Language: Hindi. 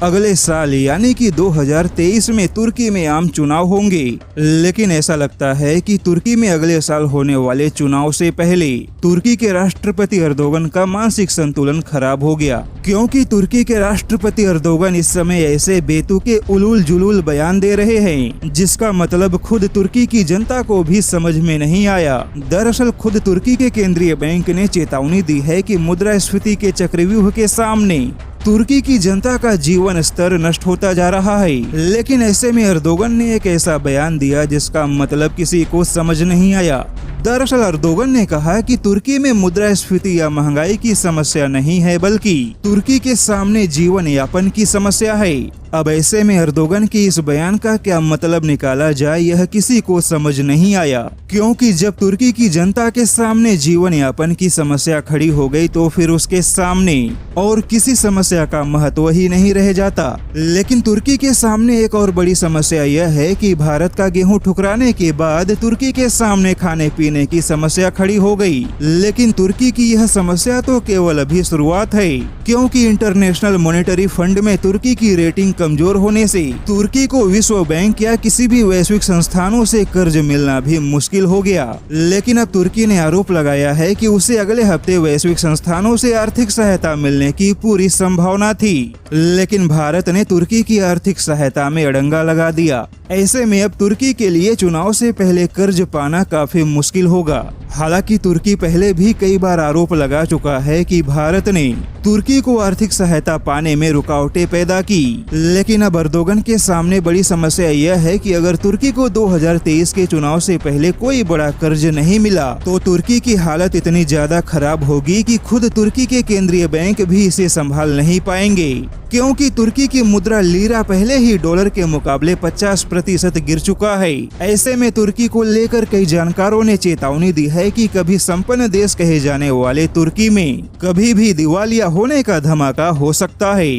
अगले साल यानी कि 2023 में तुर्की में आम चुनाव होंगे, लेकिन ऐसा लगता है कि तुर्की में अगले साल होने वाले चुनाव से पहले तुर्की के राष्ट्रपति अर्दोगन का मानसिक संतुलन खराब हो गया, क्योंकि तुर्की के राष्ट्रपति अर्दोगन इस समय ऐसे बेतुके उलूल जुलूल बयान दे रहे हैं जिसका मतलब खुद तुर्की की जनता को भी समझ में नहीं आया। दरअसल खुद तुर्की के केंद्रीय बैंक ने चेतावनी दी है कि मुद्रास्फीति के चक्रव्यूह के सामने तुर्की की जनता का जीवन स्तर नष्ट होता जा रहा है। लेकिन ऐसे में अर्दोगन ने एक ऐसा बयान दिया जिसका मतलब किसी को समझ नहीं आया। दरअसल अर्दोगन ने कहा कि तुर्की में मुद्रास्फीति या महंगाई की समस्या नहीं है, बल्कि तुर्की के सामने जीवन यापन की समस्या है। अब ऐसे में अर्दोगन के इस बयान का क्या मतलब निकाला जाए यह किसी को समझ नहीं आया, क्योंकि जब तुर्की की जनता के सामने जीवन यापन की समस्या खड़ी हो गई तो फिर उसके सामने और किसी समस्या का महत्व ही नहीं रह जाता। लेकिन तुर्की के सामने एक और बड़ी समस्या यह है कि भारत का गेहूं ठुकराने के बाद तुर्की के सामने खाने पीने की समस्या खड़ी हो गई। लेकिन तुर्की की यह समस्या तो केवल अभी शुरुआत है, क्योंकि इंटरनेशनल मॉनेटरी फंड में तुर्की की रेटिंग कमजोर होने से तुर्की को विश्व बैंक या किसी भी वैश्विक संस्थानों से कर्ज मिलना भी मुश्किल हो गया। लेकिन अब तुर्की ने आरोप लगाया है कि उसे अगले हफ्ते वैश्विक संस्थानों से आर्थिक सहायता मिलने की पूरी संभावना थी, लेकिन भारत ने तुर्की की आर्थिक सहायता में अड़ंगा लगा दिया। ऐसे में अब तुर्की के लिए चुनाव से पहले कर्ज पाना काफी मुश्किल होगा। हालांकि तुर्की पहले भी कई बार आरोप लगा चुका है कि भारत ने तुर्की को आर्थिक सहायता पाने में रुकावटें पैदा की। लेकिन अब अर्दोगन के सामने बड़ी समस्या यह है कि अगर तुर्की को 2023 के चुनाव से पहले कोई बड़ा कर्ज नहीं मिला तो तुर्की की हालत इतनी ज्यादा खराब होगी कि खुद तुर्की के केंद्रीय बैंक भी इसे संभाल नहीं पाएंगे, क्योंकि तुर्की की मुद्रा लीरा पहले ही डॉलर के मुकाबले 50% गिर चुका है। ऐसे में तुर्की को लेकर कई जानकारों ने चेतावनी दी है कि कभी संपन्न देश कहे जाने वाले तुर्की में कभी भी दिवालिया होने का धमाका हो सकता है।